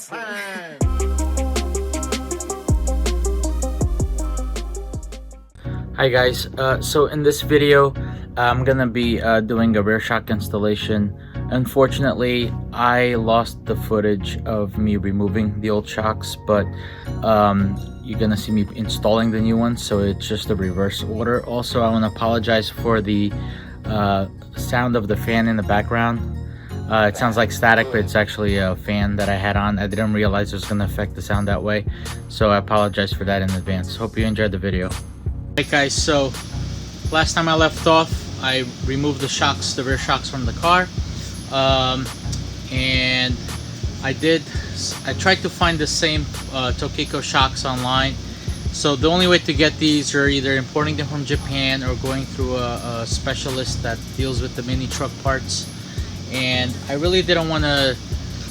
time. Hi guys, so in this video I'm gonna be doing a rear shock installation. Unfortunately, I lost the footage of me removing the old shocks, but you're gonna see me installing the new ones, so it's just a reverse order. Also, I want to apologize for the sound of the fan in the background. It sounds like static, but it's actually a fan that I had on. I didn't realize it was gonna affect the sound that way, so I apologize for that in advance. Hope you enjoyed the video. Alright guys, so last time I left off, I removed the shocks, the rear shocks from the car, and I tried to find the same Tokiko shocks online. So the only way to get these are either importing them from Japan or going through a specialist that deals with the mini truck parts, and I really didn't want to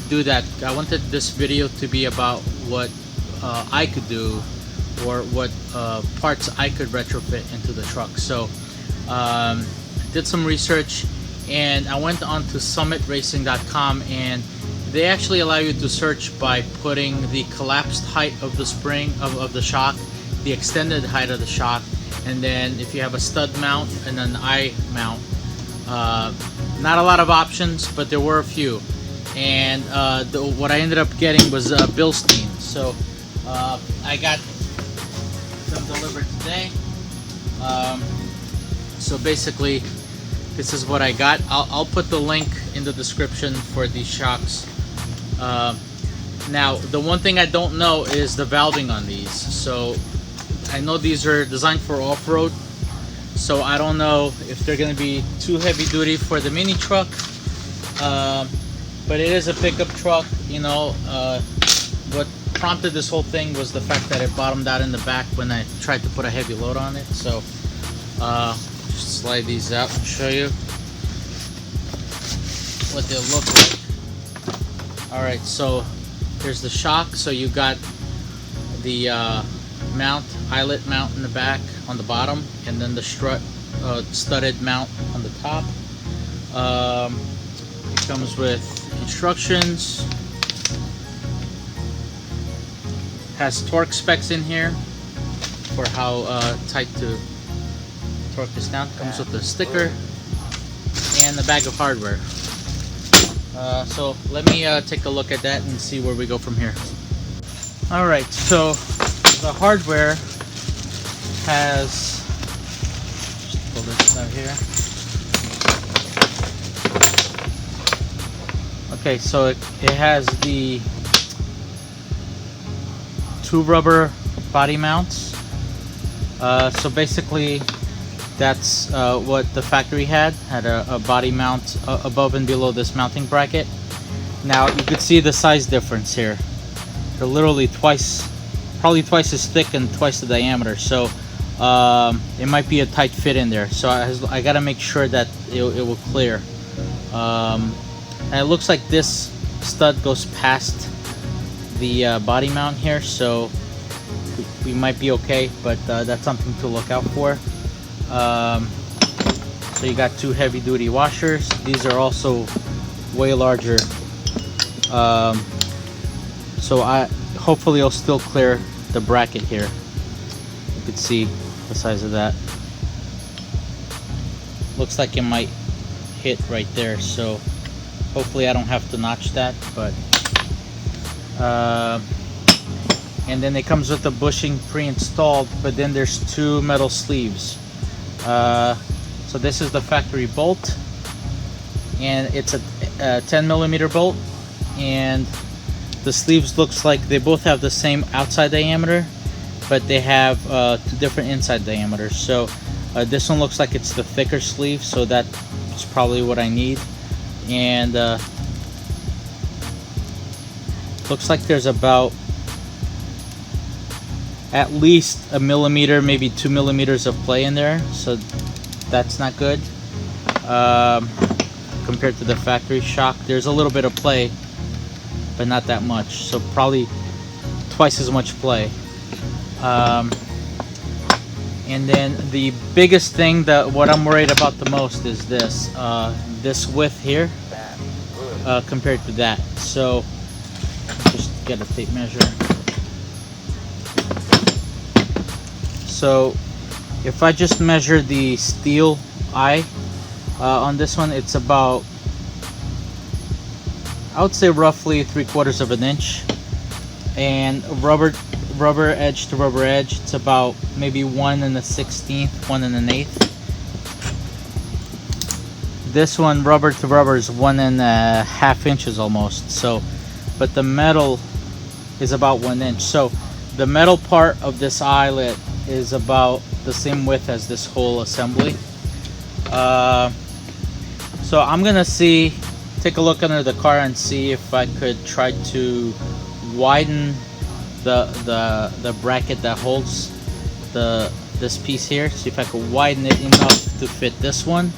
do that. I wanted this video to be about what I could do, or what parts I could retrofit into the truck. So did some research, and I went on to summitracing.com, and they actually allow you to search by putting the collapsed height of the spring of the shock, the extended height of the shock, and then if you have a stud mount and an eye mount. Not a lot of options, but there were a few, and what I ended up getting was Bilstein. So I got delivered today. So basically this is what I got. I'll put the link in the description for these shocks. Now the one thing I don't know is the valving on these. So I know these are designed for off-road, so I don't know if they're going to be too heavy duty for the mini truck, but it is a pickup truck, you know. What prompted this whole thing was the fact that it bottomed out in the back when I tried to put a heavy load on it. So just slide these out and show you what they look like. Alright, so here's the shock. So you got the eyelet mount in the back on the bottom, and then the strut studded mount on the top. It comes with instructions. Has torque specs in here for how tight to torque this down. Comes with a sticker and a bag of hardware. So let me take a look at that and see where we go from here. Alright, so the hardware has, just pull this out here. Okay, so it has the two rubber body mounts. So basically that's what the factory had a body mount above and below this mounting bracket. Now you could see the size difference here. They're literally probably twice as thick and twice the diameter, so it might be a tight fit in there. So I gotta make sure that it will clear. And it looks like this stud goes past the body mount here, so we might be okay, but that's something to look out for. So you got two heavy duty washers. These are also way larger, so hopefully it'll still clear the bracket here. You could see the size of that. Looks like it might hit right there, so hopefully I don't have to notch that. But and then it comes with the bushing pre-installed, but then there's two metal sleeves. So this is the factory bolt, and it's a 10mm bolt, and the sleeves looks like they both have the same outside diameter, but they have two different inside diameters. So this one looks like it's the thicker sleeve, so that's probably what I need. And looks like there's about at least a millimeter, maybe 2 millimeters of play in there, so that's not good. Compared to the factory shock, there's a little bit of play, but not that much, so probably twice as much play. And then the biggest thing, what I'm worried about the most is this this width here compared to that. So just get a tape measure. So if I just measure the steel eye on this one, it's about, I would say roughly 3/4 of an inch, and rubber edge to rubber edge, it's about maybe 1 1/16, 1 1/8. This one, rubber to rubber, is 1 1/2 inches almost. So, but the metal is about 1 inch. So the metal part of this eyelet is about the same width as this whole assembly. So I'm gonna take a look under the car and see if I could try to widen the bracket that holds this piece here. See if I could widen it enough to fit this one.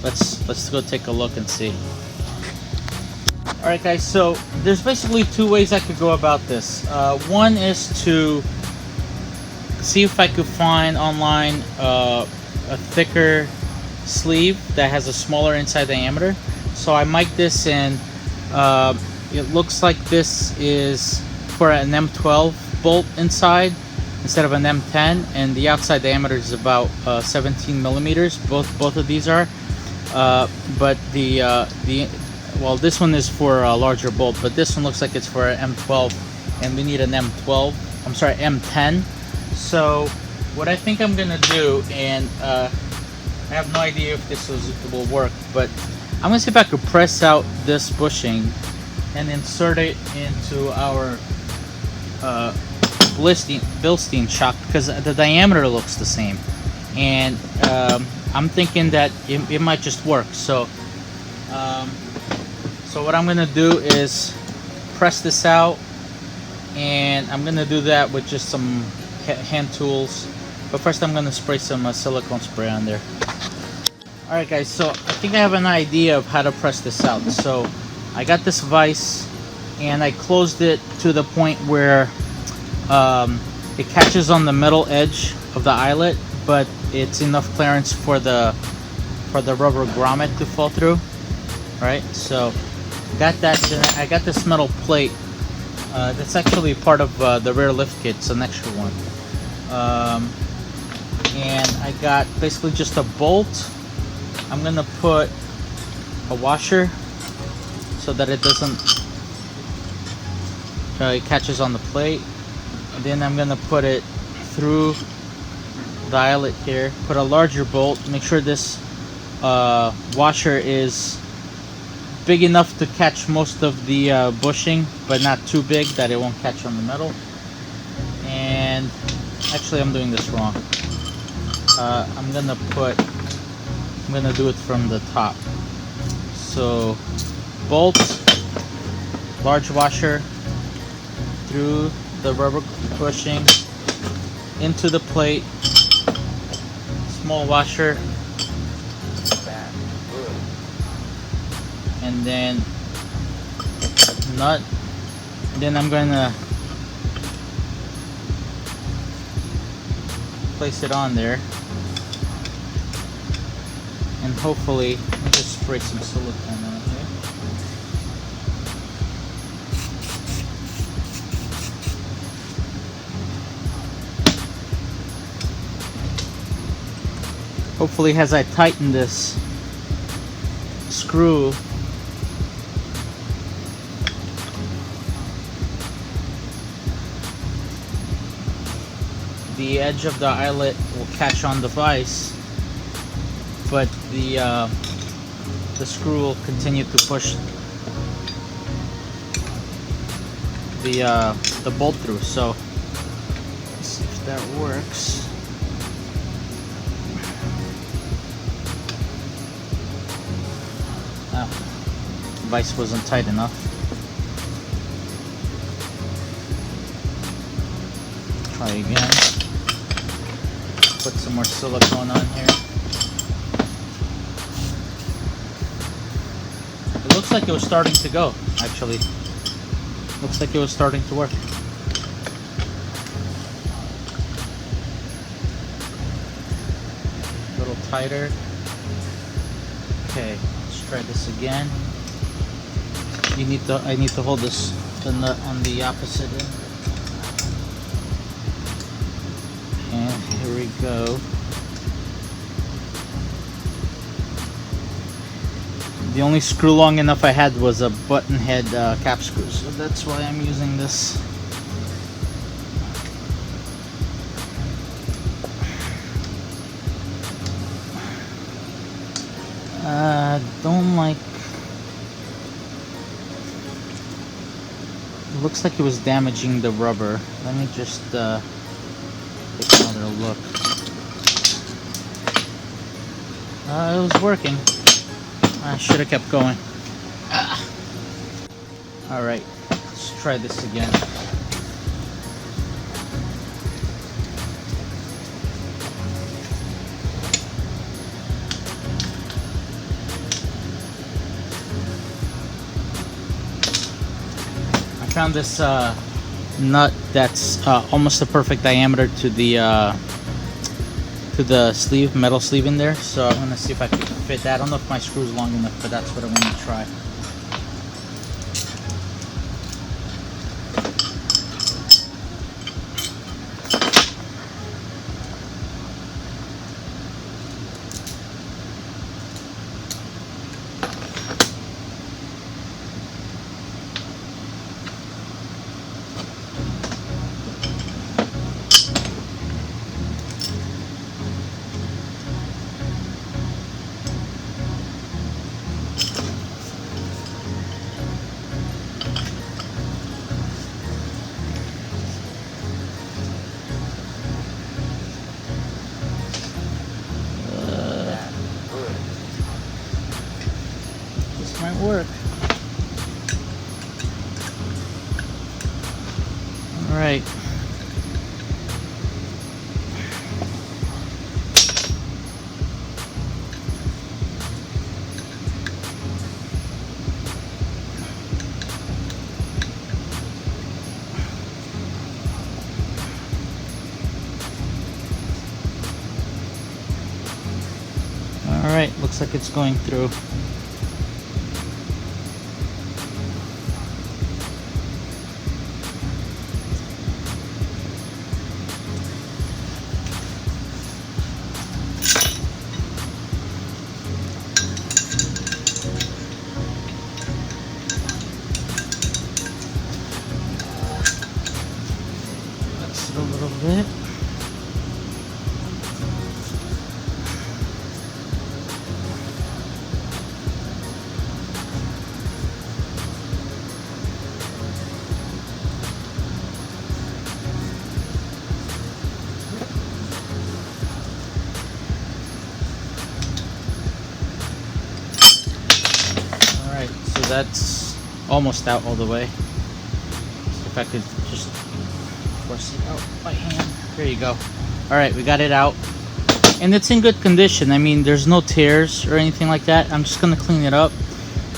Let's go take a look and see. Alright guys, so there's basically two ways I could go about this. One is to see if I could find online a thicker sleeve that has a smaller inside diameter. So I mic this in. It looks like this is for an M12 bolt inside instead of an M10, and the outside diameter is about 17 millimeters. Both of these are, but well, this one is for a larger bolt, but this one looks like it's for an M12, and we need an M12. I'm sorry, M10. So what I think I'm gonna do, and I have no idea if this will work, but I'm gonna see if I could press out this bushing and insert it into our Bilstein shock, because the diameter looks the same, and I'm thinking that it might just work. So so what I'm gonna do is press this out, and I'm gonna do that with just some hand tools, but first I'm gonna spray some silicone spray on there. Alright guys, so I think I have an idea of how to press this out. So I got this vise and I closed it to the point where it catches on the metal edge of the eyelet, but it's enough clearance for the rubber grommet to fall through. Right, so got that. I got this metal plate that's actually part of the rear lift kit. It's an extra one, and I got basically just a bolt. I'm gonna put a washer so that it doesn't it catches on the plate, and then I'm gonna put it through the eyelet here. Put a larger bolt. Make sure this washer is big enough to catch most of the bushing, but not too big that it won't catch on the metal. And actually, I'm doing this wrong. I'm gonna do it from the top. So bolt, large washer through the rubber bushing into the plate, small washer, and then nut. Then I'm gonna place it on there, and hopefully, let me just spray some silicone on here. Hopefully, as I tighten this screw, the edge of the eyelet will catch on the vise, but the screw will continue to push the bolt through. So let's see if that works. Ah, the vise wasn't tight enough. Try again. Put some more silicone on here. It looks like it was starting to go, actually. Looks like it was starting to work. A little tighter. Okay, let's try this again. I need to hold this the nut on the opposite end. And here we go. The only screw long enough I had was a button head cap screw, so that's why I'm using this. Don't like. It looks like it was damaging the rubber. Let me just take another look. It was working. I should have kept going. Alright, let's try this again. I found this nut that's almost a perfect diameter to the sleeve, metal sleeve in there, so I'm gonna see if I can fit that. I don't know if my screw's long enough, but that's what I'm gonna try. Might work. All right. All right, looks like it's going through. A little bit. All right, so that's almost out all the way. See if I could just force it out by hand. There you go. All right, we got it out, and it's in good condition. I mean, there's no tears or anything like that. I'm just gonna clean it up.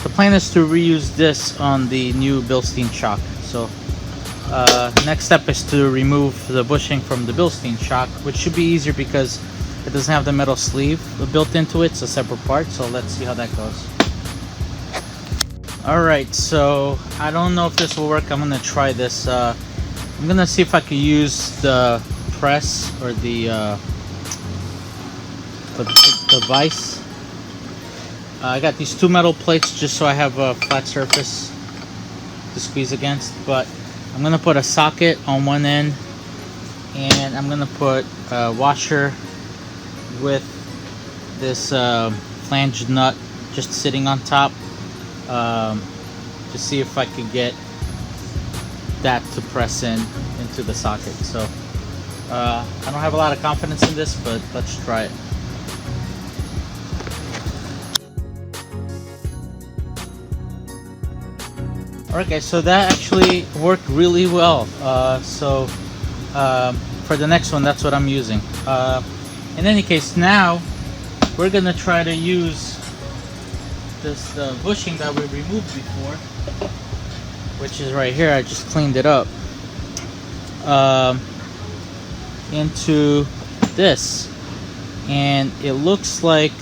The plan is to reuse this on the new Bilstein shock. So next step is to remove the bushing from the Bilstein shock, which should be easier because it doesn't have the metal sleeve built into it. It's a separate part, so let's see how that goes. All right, so I don't know if this will work. I'm gonna try this. I'm gonna see if I can use the press or the vise. I got these two metal plates just so I have a flat surface to squeeze against, but I'm gonna put a socket on one end, and I'm gonna put a washer with this flange nut just sitting on top, to see if I could get that to press into the socket. So I don't have a lot of confidence in this, but let's try it. Alright guys, so that actually worked really well. For the next one, that's what I'm using. In any case, now we're gonna try to use the bushing that we removed before, which is right here. I just cleaned it up, into this, and it looks like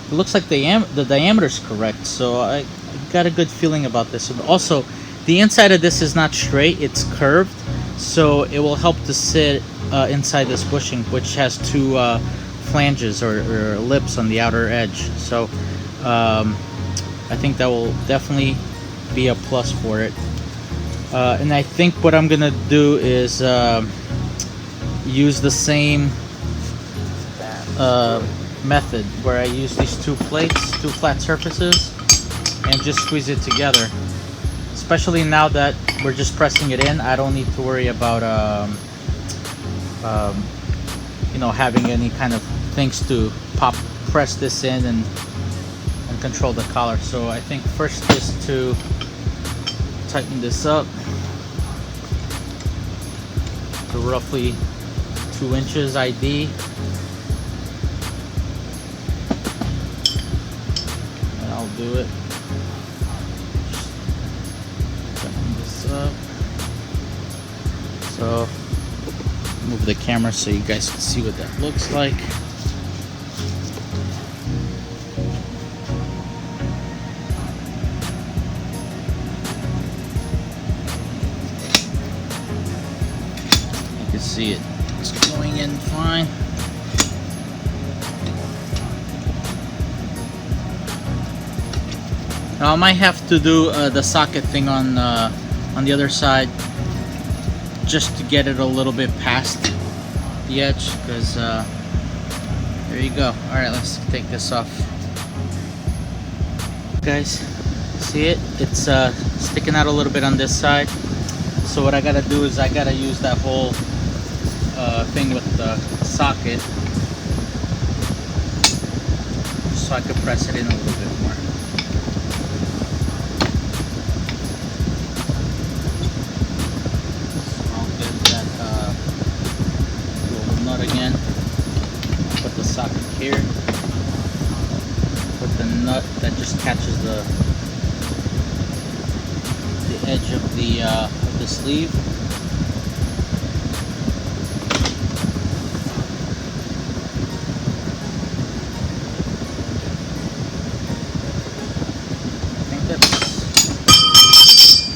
the diameter is correct. So I got a good feeling about this. Also, the inside of this is not straight, it's curved, so it will help to sit inside this bushing, which has two flanges or lips on the outer edge. So I think that will definitely be a plus for it. And I think what I'm gonna do is use the same method where I use these two plates, two flat surfaces, and just squeeze it together. Especially now that we're just pressing it in, I don't need to worry about you know, having any kind of things to press this in and control the collar. So I think first is to tighten this up to roughly 2 inches ID. And I'll do it. Tighten this up. So move the camera so you guys can see what that looks like. See it, it's going in fine. Now I might have to do the socket thing on the other side just to get it a little bit past the edge, because there you go. All right, let's take this off. Guys, see it? It's sticking out a little bit on this side. So what I gotta do is I gotta use that whole thing with the socket so I could press it in a little bit more. So I'll get that little nut again, put the socket here, put the nut that just catches the edge of the sleeve.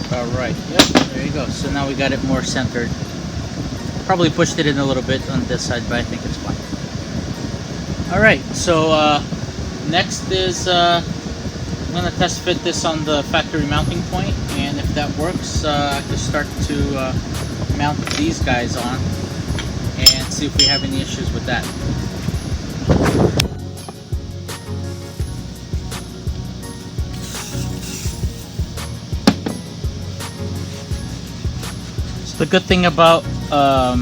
Alright, yep, there you go. So now we got it more centered. Probably pushed it in a little bit on this side, but I think it's fine. Alright, so next is I'm going to test fit this on the factory mounting point, and if that works, I can start to mount these guys on and see if we have any issues with that. The good thing about that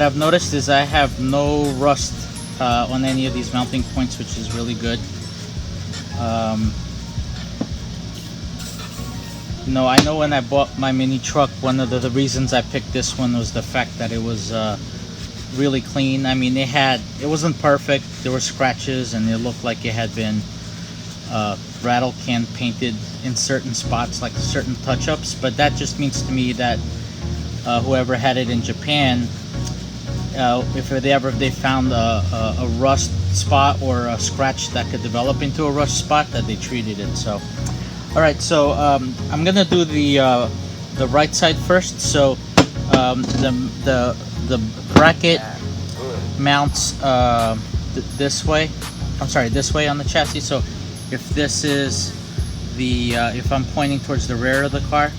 I've noticed is I have no rust on any of these mounting points, which is really good. You know, I know when I bought my mini truck, one of the reasons I picked this one was the fact that it was really clean. I mean, it wasn't perfect. There were scratches, and it looked like it had been rattle can painted in certain spots, like certain touch-ups, but that just means to me that whoever had it in Japan, if they found a rust spot or a scratch that could develop into a rust spot, that they treated it. So all right, so I'm gonna do the right side first. So the bracket mounts this way. I'm sorry, this way on the chassis. So if this is if I'm pointing towards the rear of the car,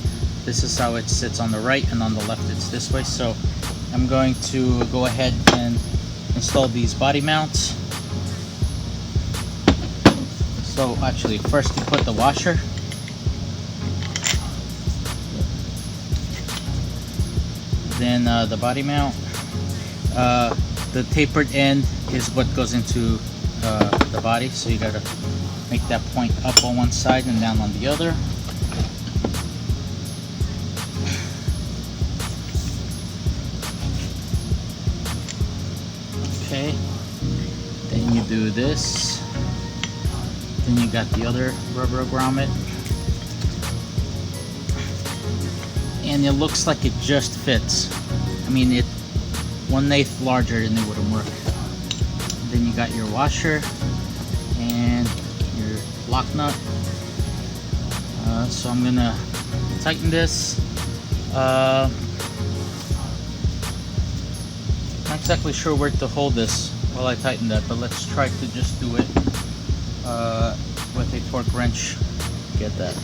this is how it sits on the right, and on the left it's this way. So I'm going to go ahead and install these body mounts. So actually, first you put the washer, then the body mount. The tapered end is what goes into the body, so you gotta make that point up on one side and down on the other. Okay, then you do this, then you got the other rubber grommet, and it looks like it just fits. I mean, it 1/8 larger than it wouldn't work. Then you got your washer and your lock nut. So I'm gonna tighten this. Not exactly sure where to hold this while I tighten that, but let's try to just do it with a torque wrench. Get that.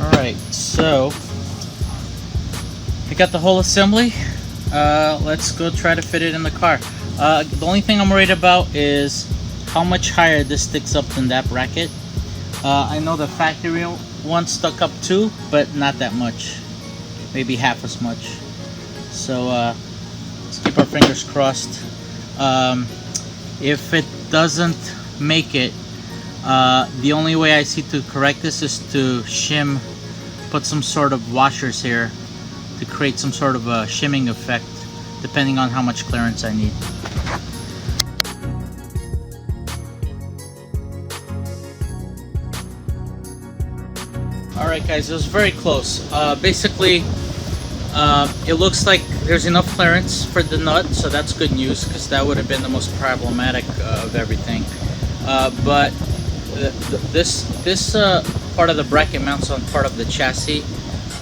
Alright, so I got the whole assembly. Let's go try to fit it in the car. The only thing I'm worried about is how much higher this sticks up than that bracket. I know the factory one stuck up too, but not that much. Maybe half as much. So let's keep our fingers crossed. If it doesn't make it, the only way I see to correct this is to put some sort of washers here to create some sort of a shimming effect, depending on how much clearance I need. Alright guys, it was very close. Basically, it looks like there's enough clearance for the nut, so that's good news, because that would have been the most problematic of everything. But this part of the bracket mounts on part of the chassis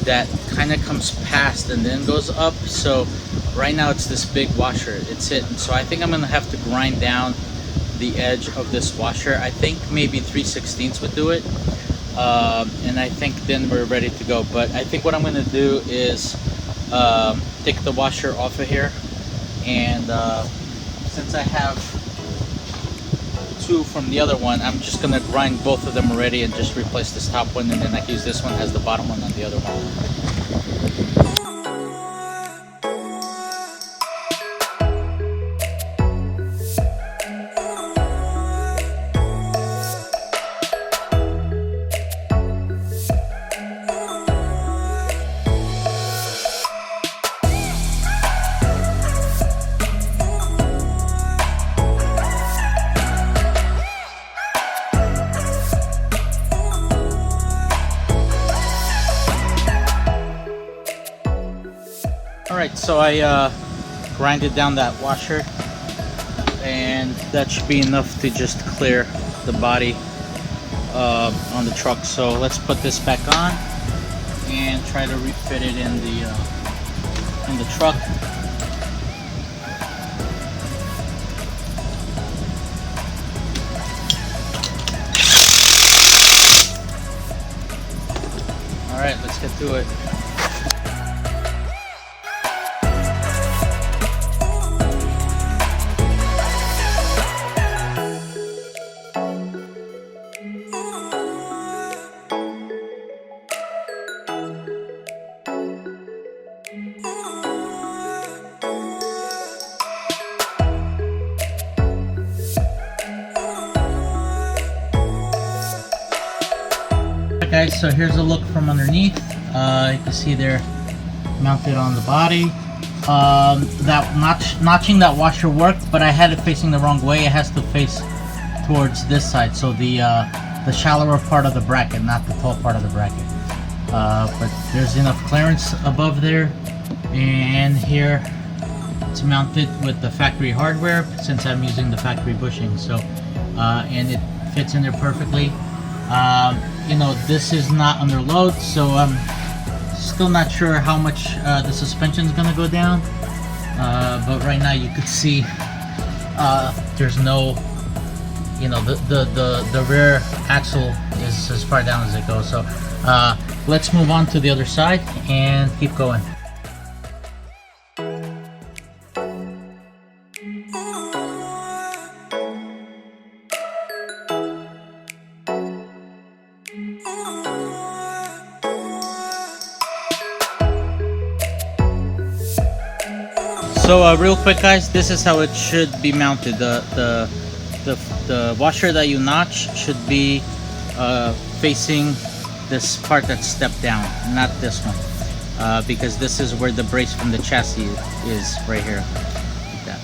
that kind of comes past and then goes up. So right now it's this big washer, it's hitting. So I think I'm gonna have to grind down the edge of this washer. I think maybe 3/16 would do it. And I think then we're ready to go. But I think what I'm gonna do is take the washer off of here, and since I have two from the other one, I'm just gonna grind both of them already and just replace this top one, and then I can use this one as the bottom one on the other one. Alright, so I grinded down that washer, and that should be enough to just clear the body on the truck. So let's put this back on and try to refit it in the truck. Alright, let's get to it. Guys, so here's a look from underneath. You can see they're mounted on the body. That notching that washer worked, but I had it facing the wrong way. It has to face towards this side, so the shallower part of the bracket, not the tall part of the bracket. But there's enough clearance above there, and here it's mounted with the factory hardware since I'm using the factory bushing. So and it fits in there perfectly. You know, this is not under load, so I'm still not sure how much the suspension is going to go down. But right now you could see there's no, you know, the rear axle is as far down as it goes. So let's move on to the other side and keep going. So real quick guys, this is how it should be mounted. The washer that you notch should be facing this part that's stepped down, not this one, because this is where the brace from the chassis is, right here, like that.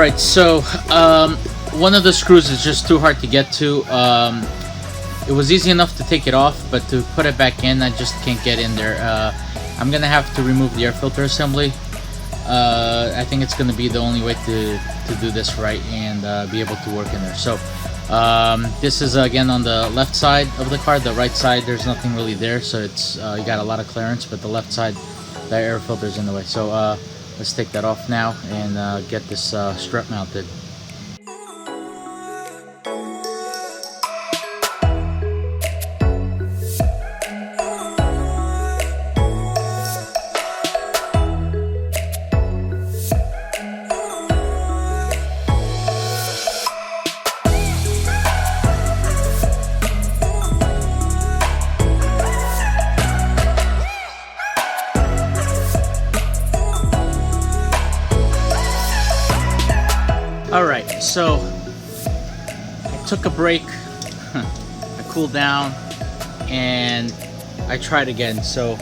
Alright, so one of the screws is just too hard to get to. It was easy enough to take it off, but to put it back in, I just can't get in there. I'm gonna have to remove the air filter assembly. I think it's gonna be the only way to do this right and be able to work in there. So this is again on the left side of the car. The right side, there's nothing really there, so it's you got a lot of clearance, but the left side, the air filter is in the way. So let's take that off now and get this strip mounted. Alright, so I took a break, I cooled down, and I tried again. So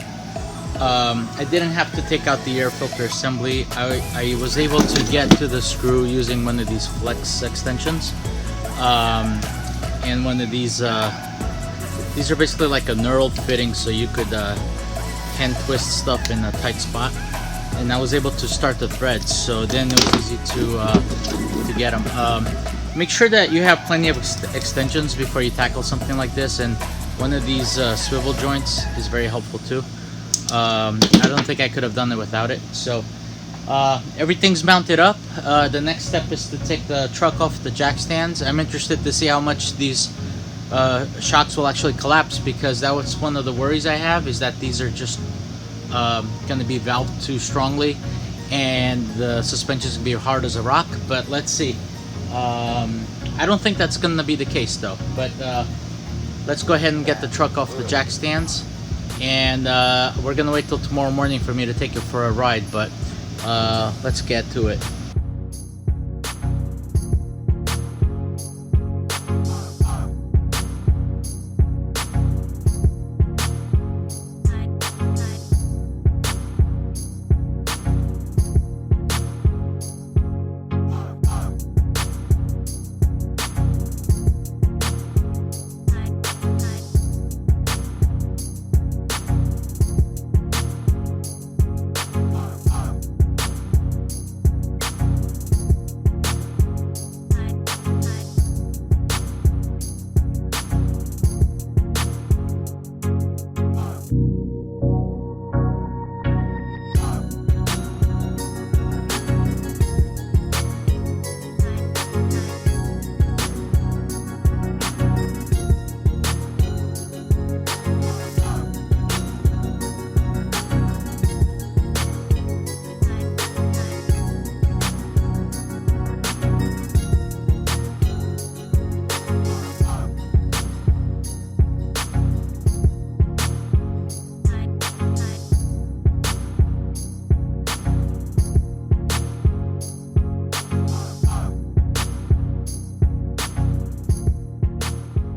I didn't have to take out the air filter assembly. I was able to get to the screw using one of these flex extensions. And one of these are basically like a knurled fitting, so you could hand twist stuff in a tight spot. And I was able to start the threads, so then it was easy to get them. Make sure that you have plenty of extensions before you tackle something like this, and one of these swivel joints is very helpful too. I don't think I could have done it without it. So everything's mounted up. The next step is to take the truck off the jack stands. I'm interested to see how much these shocks will actually collapse, because that was one of the worries I have, is that these are just going to be valved too strongly and the suspension is going to be hard as a rock. But let's see. I don't think that's going to be the case though, but let's go ahead and get the truck off the jack stands, and we're going to wait till tomorrow morning for me to take it for a ride, but let's get to it.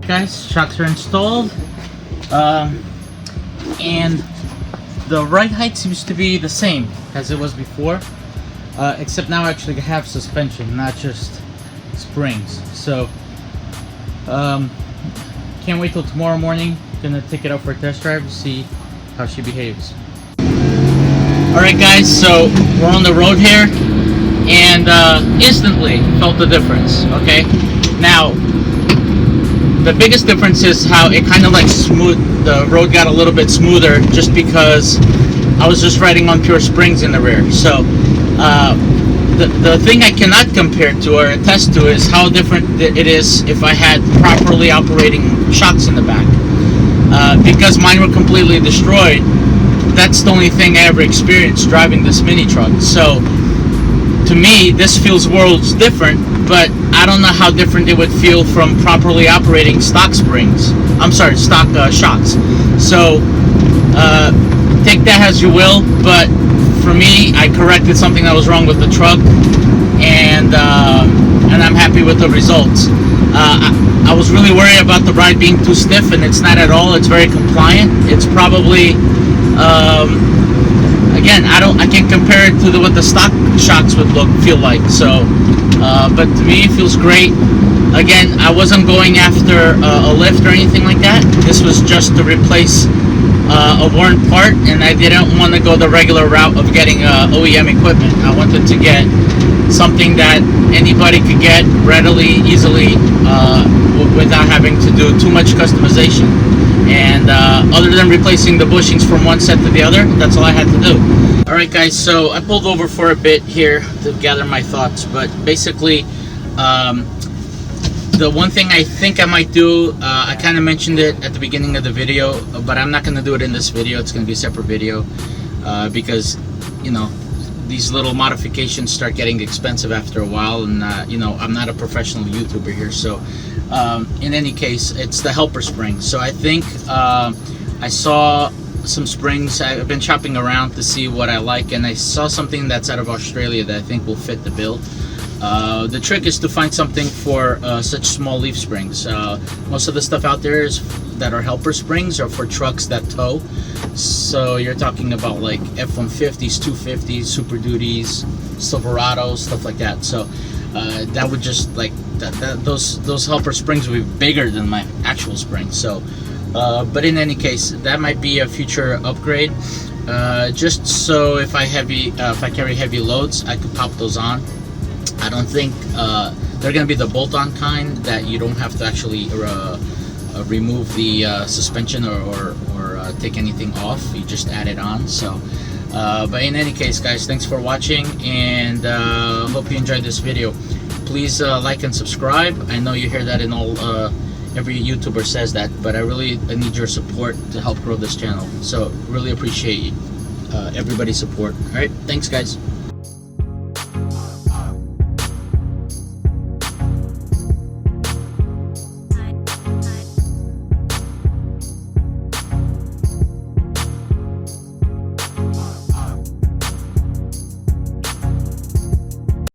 Guys, shocks are installed, and the ride height seems to be the same as it was before, except now I actually have suspension, not just springs. So can't wait till tomorrow morning. Gonna take it out for a test drive to see how she behaves. Alright guys, so we're on the road here, and instantly felt the difference. Okay, now the biggest difference is how it kind of like the road got a little bit smoother, just because I was just riding on pure springs in the rear. So the thing I cannot compare to or attest to is how different it is if I had properly operating shocks in the back. Because mine were completely destroyed, that's the only thing I ever experienced driving this mini truck. So to me, this feels worlds different, but I don't know how different it would feel from properly operating stock springs. I'm sorry, stock shocks. So take that as you will, but for me, I corrected something that was wrong with the truck, and I'm happy with the results. I was really worried about the ride being too stiff, and it's not at all. It's very compliant. It's probably again, I can't compare it to what the stock shocks would feel like. So, but to me, it feels great. Again, I wasn't going after a lift or anything like that. This was just to replace a worn part, and I didn't want to go the regular route of getting OEM equipment. I wanted to get something that anybody could get readily, easily, without having to do too much customization. And other than replacing the bushings from one set to the other, that's all I had to do. Alright guys, so I pulled over for a bit here to gather my thoughts, but basically the one thing I think I might do, I kind of mentioned it at the beginning of the video, but I'm not going to do it in this video. It's going to be a separate video, because, you know, these little modifications start getting expensive after a while, and you know, I'm not a professional YouTuber here. So in any case, it's the helper spring. So I think I saw some springs. I've been shopping around to see what I like, and I saw something that's out of Australia that I think will fit the bill. The trick is to find something for such small leaf springs. Most of the stuff out there that are helper springs are for trucks that tow. So you're talking about like F-150s, 250s, Super Duties, Silverados, stuff like that. So that would just like those helper springs would be bigger than my actual spring. So, but in any case, that might be a future upgrade. Just so if I carry heavy loads, I could pop those on. I don't think they're going to be the bolt-on kind that you don't have to actually remove the suspension or take anything off. You just add it on. So, but in any case, guys, thanks for watching, and hope you enjoyed this video. Please like and subscribe. I know you hear that in all every YouTuber says that, but I need your support to help grow this channel. So really appreciate everybody's support. All right, thanks guys.